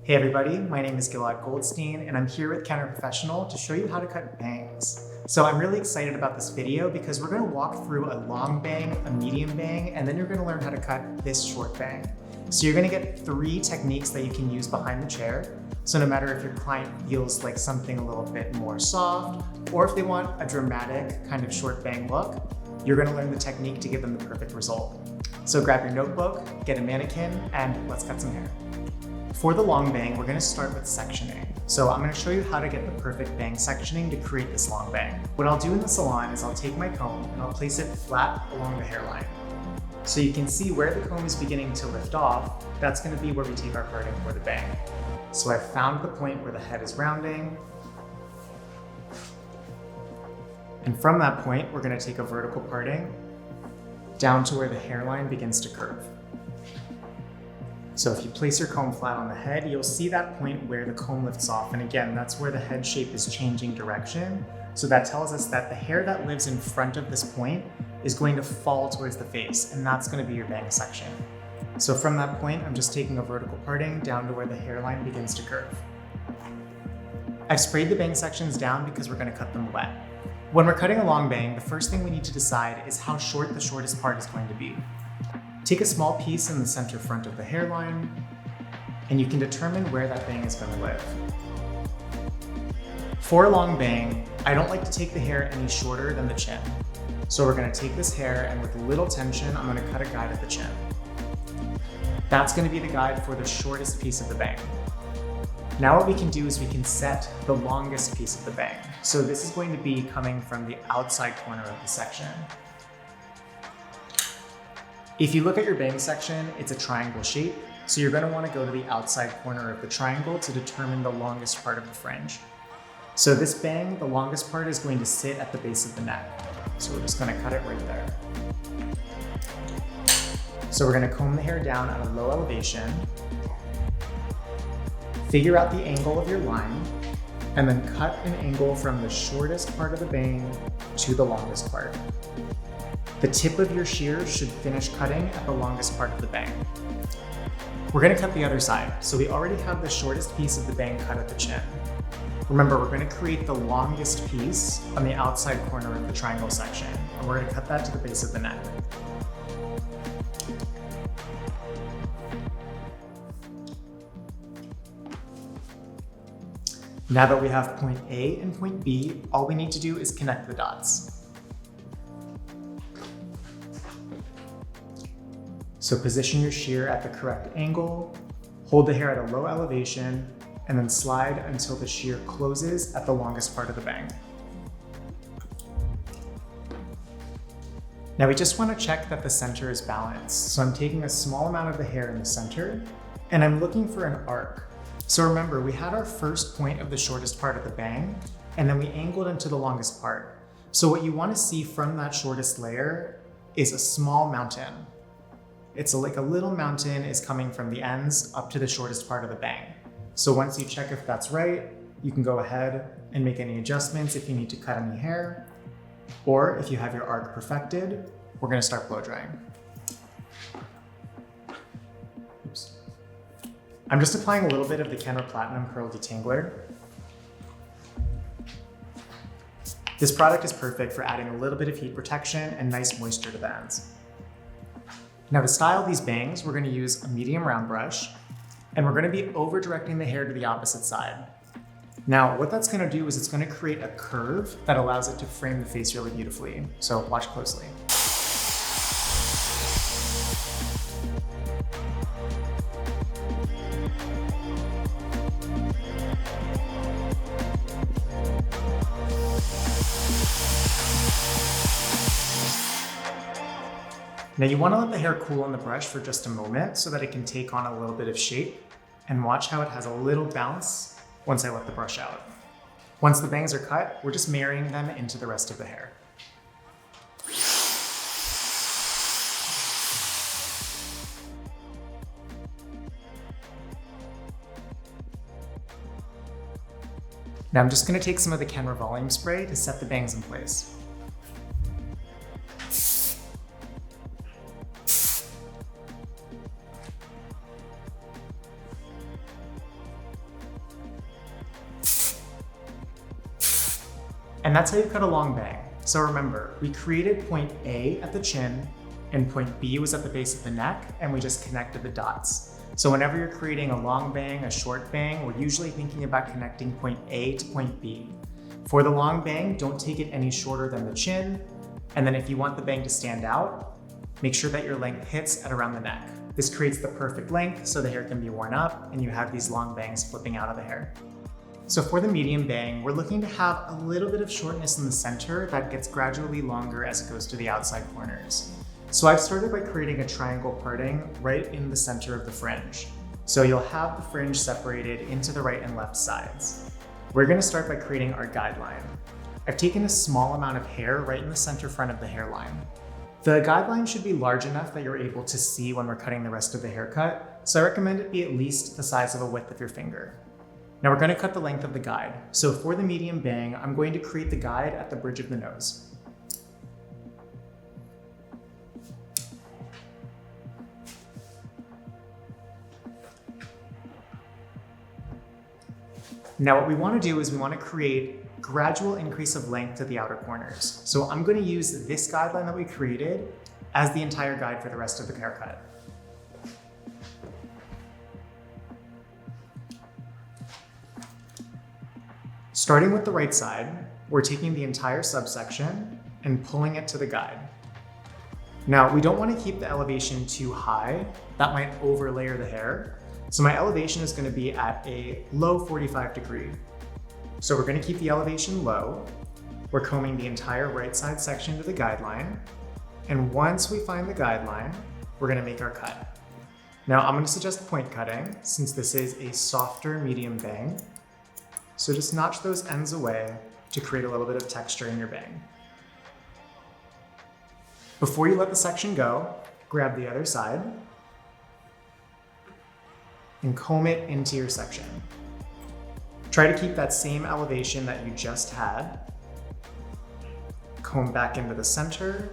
Hey everybody, my name is Gilad Goldstein and I'm here with Kenra Professional to show you how to cut bangs. So I'm really excited about this video because we're going to walk through a long bang, a medium bang, and then you're going to learn how to cut this short bang. So you're going to get 3 techniques that you can use behind the chair. So no matter if your client feels like something a little bit more soft, or if they want a dramatic kind of short bang look, you're going to learn the technique to give them the perfect result. So grab your notebook, get a mannequin, and let's cut some hair. For the long bang, we're going to start with sectioning. So I'm going to show you how to get the perfect bang sectioning to create this long bang. What I'll do in the salon is I'll take my comb and I'll place it flat along the hairline. So you can see where the comb is beginning to lift off, that's going to be where we take our parting for the bang. So I've found the point where the head is rounding. And from that point, we're going to take a vertical parting down to where the hairline begins to curve. So if you place your comb flat on the head, you'll see that point where the comb lifts off. And again, that's where the head shape is changing direction. So that tells us that the hair that lives in front of this point is going to fall towards the face, and that's going to be your bang section. So from that point, I'm just taking a vertical parting down to where the hairline begins to curve. I've sprayed the bang sections down because we're going to cut them wet. When we're cutting a long bang, the first thing we need to decide is how short the shortest part is going to be. Take a small piece in the center front of the hairline, and you can determine where that bang is going to live. For a long bang, I don't like to take the hair any shorter than the chin. So we're going to take this hair, and with little tension, I'm going to cut a guide at the chin. That's going to be the guide for the shortest piece of the bang. Now what we can do is we can set the longest piece of the bang. So this is going to be coming from the outside corner of the section. If you look at your bang section, it's a triangle shape, so you're going to want to go to the outside corner of the triangle to determine the longest part of the fringe. So this bang, the longest part is going to sit at the base of the neck. So we're just going to cut it right there. So we're going to comb the hair down at a low elevation, figure out the angle of your line, and then cut an angle from the shortest part of the bang to the longest part. The tip of your shears should finish cutting at the longest part of the bang. We're going to cut the other side, so we already have the shortest piece of the bang cut at the chin. Remember, we're going to create the longest piece on the outside corner of the triangle section, and we're going to cut that to the base of the neck. Now that we have point A and point B, all we need to do is connect the dots. So position your shear at the correct angle, hold the hair at a low elevation, and then slide until the shear closes at the longest part of the bang. Now we just want to check that the center is balanced. So I'm taking a small amount of the hair in the center, and I'm looking for an arc. So remember, we had our first point of the shortest part of the bang, and then we angled into the longest part. So what you want to see from that shortest layer is a small mountain. It's like a little mountain is coming from the ends up to the shortest part of the bang. So once you check if that's right, you can go ahead and make any adjustments if you need to cut any hair, or if you have your arc perfected, we're going to start blow drying. Oops. I'm just applying a little bit of the Kenra Platinum Curl Detangler. This product is perfect for adding a little bit of heat protection and nice moisture to the ends. Now to style these bangs, we're going to use a medium round brush, and we're going to be over directing the hair to the opposite side. Now what that's going to do is it's going to create a curve that allows it to frame the face really beautifully. So watch closely. Now you want to let the hair cool on the brush for just a moment so that it can take on a little bit of shape, and watch how it has a little bounce once I let the brush out. Once the bangs are cut, we're just marrying them into the rest of the hair. Now I'm just going to take some of the Kenra volume spray to set the bangs in place. And that's how you cut a long bang. So remember, we created point A at the chin and point B was at the base of the neck, and we just connected the dots. So whenever you're creating a long bang, a short bang, we're usually thinking about connecting point A to point B. For the long bang, don't take it any shorter than the chin. And then if you want the bang to stand out, make sure that your length hits at around the neck. This creates the perfect length so the hair can be worn up and you have these long bangs flipping out of the hair. So for the medium bang, we're looking to have a little bit of shortness in the center that gets gradually longer as it goes to the outside corners. So I've started by creating a triangle parting right in the center of the fringe. So you'll have the fringe separated into the right and left sides. We're gonna start by creating our guideline. I've taken a small amount of hair right in the center front of the hairline. The guideline should be large enough that you're able to see when we're cutting the rest of the haircut, so I recommend it be at least the size of a width of your finger. Now we're gonna cut the length of the guide. So for the medium bang, I'm going to create the guide at the bridge of the nose. Now what we want to do is we want to create gradual increase of length to the outer corners. So I'm going to use this guideline that we created as the entire guide for the rest of the haircut. Starting with the right side, we're taking the entire subsection and pulling it to the guide. Now we don't want to keep the elevation too high. That might overlayer the hair. So my elevation is going to be at a low 45 degree. So we're going to keep the elevation low. We're combing the entire right side section to the guideline. And once we find the guideline, we're going to make our cut. Now I'm going to suggest point cutting since this is a softer medium bang. So just notch those ends away to create a little bit of texture in your bang. Before you let the section go, grab the other side and comb it into your section. Try to keep that same elevation that you just had. Comb back into the center,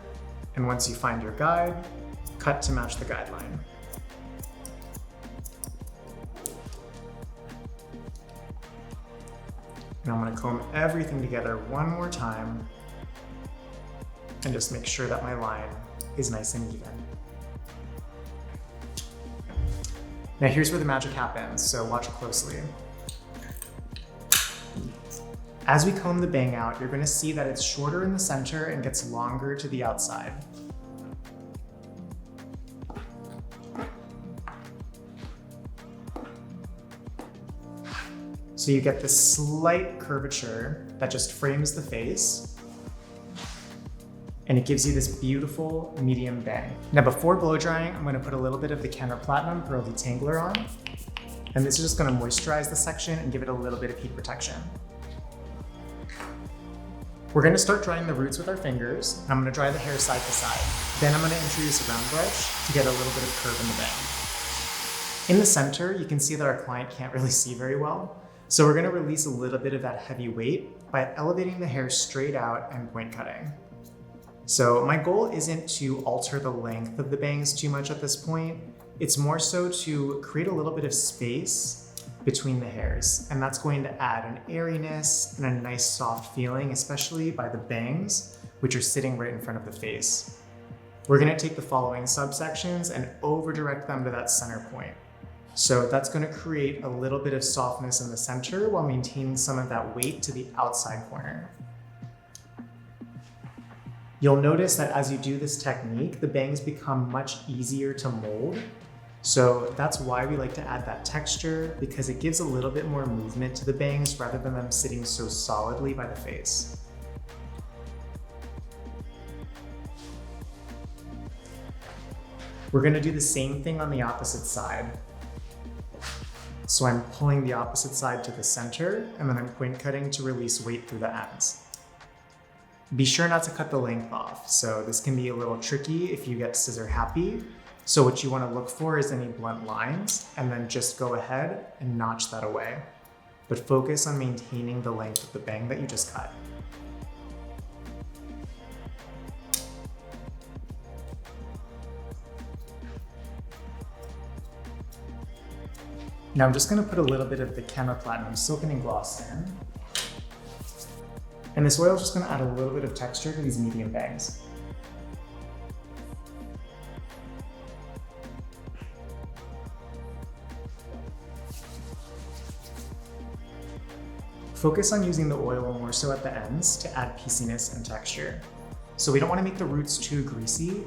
and once you find your guide, cut to match the guideline. And I'm gonna comb everything together one more time and just make sure that my line is nice and even. Now here's where the magic happens, so watch closely. As we comb the bang out, you're gonna see that it's shorter in the center and gets longer to the outside. So you get this slight curvature that just frames the face, and it gives you this beautiful medium bang. Now before blow drying, I'm gonna put a little bit of the Kenra Platinum Pearl Detangler on, and this is just gonna moisturize the section and give it a little bit of heat protection. We're gonna start drying the roots with our fingers, and I'm gonna dry the hair side to side. Then I'm gonna introduce a round brush to get a little bit of curve in the bang. In the center, you can see that our client can't really see very well, so we're gonna release a little bit of that heavy weight by elevating the hair straight out and point cutting. So my goal isn't to alter the length of the bangs too much at this point. It's more so to create a little bit of space between the hairs, and that's going to add an airiness and a nice soft feeling, especially by the bangs, which are sitting right in front of the face. We're gonna take the following subsections and over-direct them to that center point. So that's gonna create a little bit of softness in the center while maintaining some of that weight to the outside corner. You'll notice that as you do this technique, the bangs become much easier to mold. So that's why we like to add that texture, because it gives a little bit more movement to the bangs rather than them sitting so solidly by the face. We're gonna do the same thing on the opposite side. So I'm pulling the opposite side to the center, and then I'm point cutting to release weight through the ends. Be sure not to cut the length off. So this can be a little tricky if you get scissor happy. So what you want to look for is any blunt lines, and then just go ahead and notch that away. But focus on maintaining the length of the bang that you just cut. Now I'm just going to put a little bit of the Kenra Platinum Silkening Gloss in. And this oil is just gonna add a little bit of texture to these medium bangs. Focus on using the oil more so at the ends to add pieciness and texture. So we don't want to make the roots too greasy.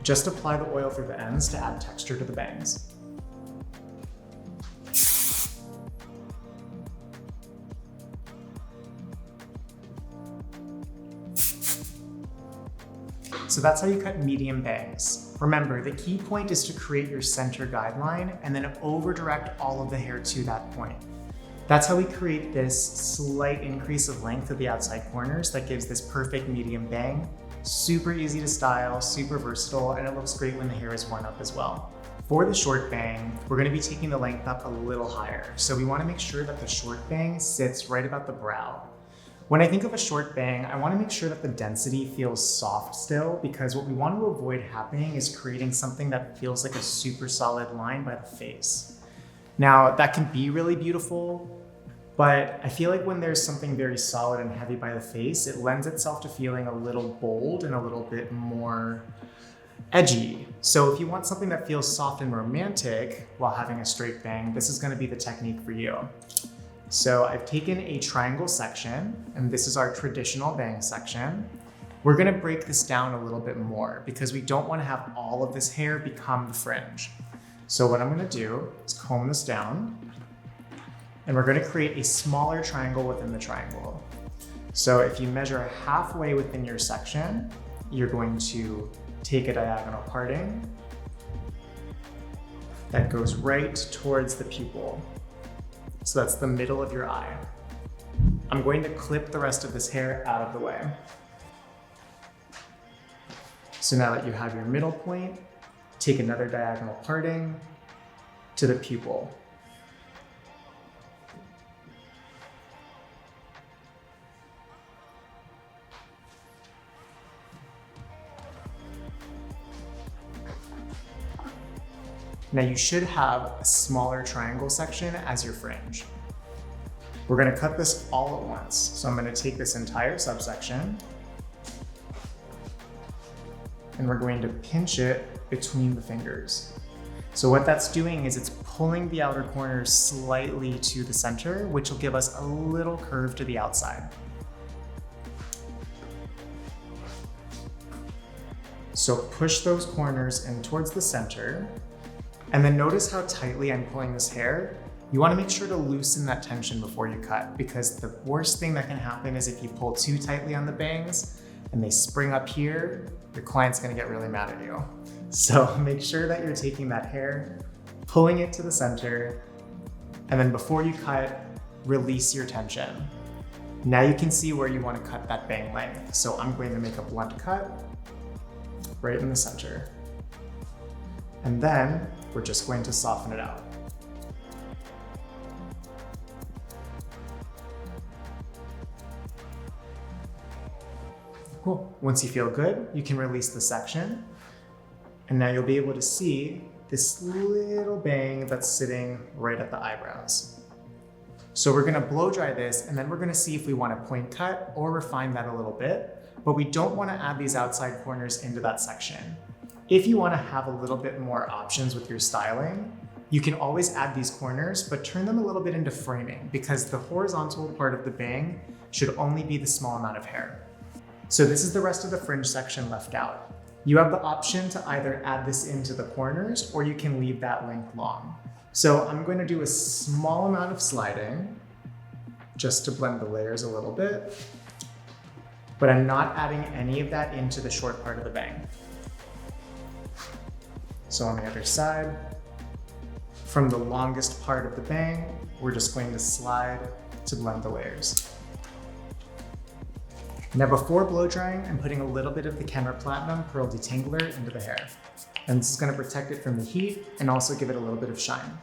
Just apply the oil through the ends to add texture to the bangs. So that's how you cut medium bangs. Remember, the key point is to create your center guideline and then over-direct all of the hair to that point. That's how we create this slight increase of length at the outside corners that gives this perfect medium bang. Super easy to style, super versatile, and it looks great when the hair is worn up as well. For the short bang, we're gonna be taking the length up a little higher. So we wanna make sure that the short bang sits right about the brow. When I think of a short bang, I wanna make sure that the density feels soft still, because what we want to avoid happening is creating something that feels like a super solid line by the face. Now, that can be really beautiful, but I feel like when there's something very solid and heavy by the face, it lends itself to feeling a little bold and a little bit more edgy. So if you want something that feels soft and romantic while having a straight bang, this is gonna be the technique for you. So I've taken a triangle section, and this is our traditional bang section. We're gonna break this down a little bit more because we don't wanna have all of this hair become the fringe. So what I'm gonna do is comb this down, and we're gonna create a smaller triangle within the triangle. So if you measure halfway within your section, you're going to take a diagonal parting that goes right towards the pupil. So that's the middle of your eye. I'm going to clip the rest of this hair out of the way. So now that you have your middle point, take another diagonal parting to the pupil. Now you should have a smaller triangle section as your fringe. We're gonna cut this all at once. So I'm gonna take this entire subsection and we're going to pinch it between the fingers. So what that's doing is it's pulling the outer corners slightly to the center, which will give us a little curve to the outside. So push those corners in towards the center, and then notice how tightly I'm pulling this hair. You wanna make sure to loosen that tension before you cut, because the worst thing that can happen is if you pull too tightly on the bangs and they spring up here, your client's gonna get really mad at you. So make sure that you're taking that hair, pulling it to the center, and then before you cut, release your tension. Now you can see where you want to cut that bang length. So I'm going to make a blunt cut right in the center. And then we're just going to soften it out. Cool. Once you feel good, you can release the section. And now you'll be able to see this little bang that's sitting right at the eyebrows. So we're gonna blow dry this, and then we're gonna see if we want to point cut or refine that a little bit, but we don't want to add these outside corners into that section. If you want to have a little bit more options with your styling, you can always add these corners, but turn them a little bit into framing, because the horizontal part of the bang should only be the small amount of hair. So this is the rest of the fringe section left out. You have the option to either add this into the corners, or you can leave that length long. So I'm going to do a small amount of sliding just to blend the layers a little bit, but I'm not adding any of that into the short part of the bang. So on the other side, from the longest part of the bang, we're just going to slide to blend the layers. Now before blow drying, I'm putting a little bit of the Kenra Platinum Pearl Detangler into the hair. And this is going to protect it from the heat and also give it a little bit of shine.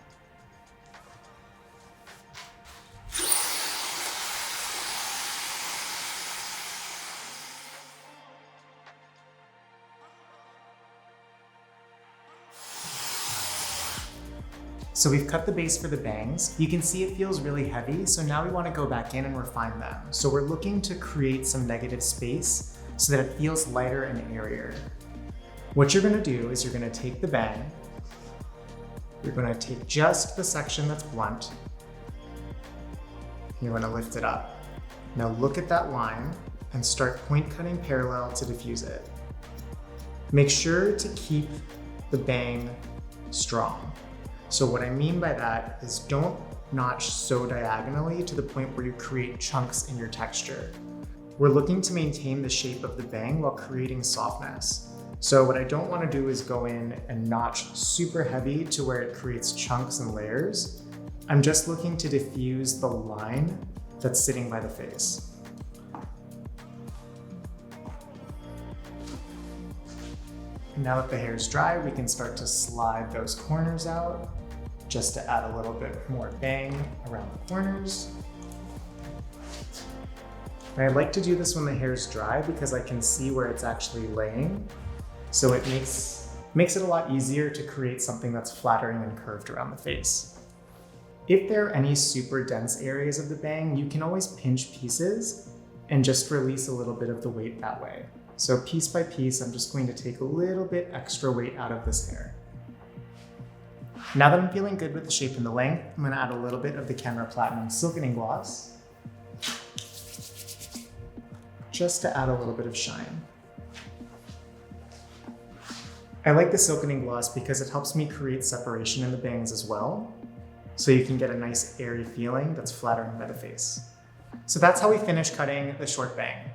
So we've cut the base for the bangs. You can see it feels really heavy, so now we want to go back in and refine them. So we're looking to create some negative space so that it feels lighter and airier. What you're going to do is you're going to take the bang, you're going to take just the section that's blunt, you're going to lift it up. Now look at that line and start point cutting parallel to diffuse it. Make sure to keep the bang strong. So what I mean by that is don't notch so diagonally to the point where you create chunks in your texture. We're looking to maintain the shape of the bang while creating softness. So what I don't want to do is go in and notch super heavy to where it creates chunks and layers. I'm just looking to diffuse the line that's sitting by the face. Now that the hair is dry, we can start to slide those corners out just to add a little bit more bang around the corners. And I like to do this when the hair is dry because I can see where it's actually laying. So it makes it a lot easier to create something that's flattering and curved around the face. If there are any super dense areas of the bang, you can always pinch pieces and just release a little bit of the weight that way. So piece by piece, I'm just going to take a little bit extra weight out of this hair. Now that I'm feeling good with the shape and the length, I'm going to add a little bit of the Kenra Platinum Silkening Gloss, just to add a little bit of shine. I like the Silkening Gloss because it helps me create separation in the bangs as well, so you can get a nice airy feeling that's flattering by the face. So that's how we finish cutting the short bang.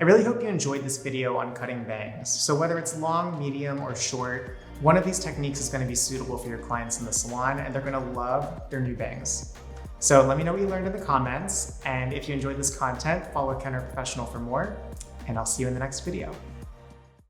I really hope you enjoyed this video on cutting bangs. So whether it's long, medium, or short, one of these techniques is going to be suitable for your clients in the salon, and they're going to love their new bangs. So let me know what you learned in the comments, and if you enjoyed this content, follow Kenra Professional for more, and I'll see you in the next video.